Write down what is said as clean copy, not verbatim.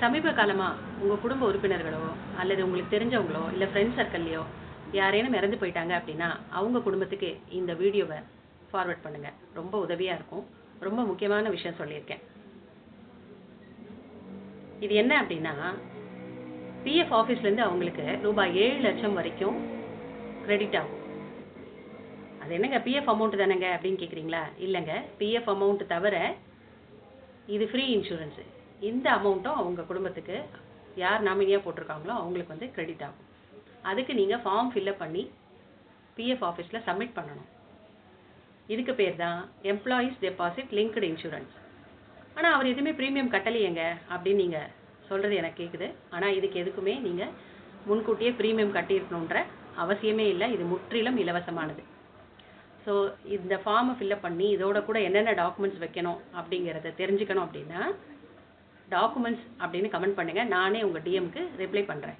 சமீப காலமா உங்க குடும்ப உறுப்பினர்களோ அல்லது உங்களுக்கு தெரிஞ்சவங்களோ இல்ல ஃப்ரெண்ட் சர்க்கிள்லயோ யாரேனும் இறந்து போயிட்டாங்க அப்படின்னா அவங்க குடும்பத்துக்கு இந்த வீடியோவை ஃபார்வர்ட் பண்ணுங்க. ரொம்ப உதவியா இருக்கும். ரொம்ப முக்கியமான விஷயம் சொல்லியிருக்கேன். இது என்ன அப்படின்னா, பிஎஃப் ஆஃபீஸ்லேருந்து அவங்களுக்கு ரூபாய் 7 லட்சம் வரைக்கும் கிரெடிட் ஆகும். அது என்னங்க பிஎஃப் அமௌண்ட் தானேங்க அப்படின்னு கேட்குறீங்களா? இல்லைங்க, பிஎஃப் அமௌண்ட் தவிர இது ஃப்ரீ இன்சூரன்ஸு. இந்த அமௌண்ட்டும் அவங்க குடும்பத்துக்கு யார் நாமினியாக போட்டிருக்காங்களோ அவங்களுக்கு வந்து கிரெடிட் ஆகும். அதுக்கு நீங்கள் ஃபார்ம் ஃபில்அப் பண்ணி பிஎஃப் ஆஃபீஸில் சப்மிட் பண்ணணும். இதுக்கு பேர் தான் எம்ப்ளாயீஸ் டெபாசிட் லிங்க்டு இன்சூரன்ஸ். ஆனால் அவர் எதுவுமே ப்ரீமியம் கட்டலையேங்க அப்படின்னு நீங்கள் சொல்கிறது எனக்கு கேட்குது. ஆனால் இதுக்கு எதுக்குமே நீங்கள் முன்கூட்டியே ப்ரீமியம் கட்டியிருக்கணுன்ற அவசியமே இல்லை. இது முற்றிலும் இலவசமானது. ஸோ இந்த ஃபார்மை ஃபில்அப் பண்ணி இதோட கூட என்னென்ன டாக்குமெண்ட்ஸ் வைக்கணும் அப்படிங்கிறத தெரிஞ்சுக்கணும் அப்படின்னா டாக்குமெண்ட்ஸ் அப்படின்னு கமெண்ட் பண்ணுங்கள். நானே உங்கள் டிஎம்க்கு ரிப்ளை பண்ணுறேன்.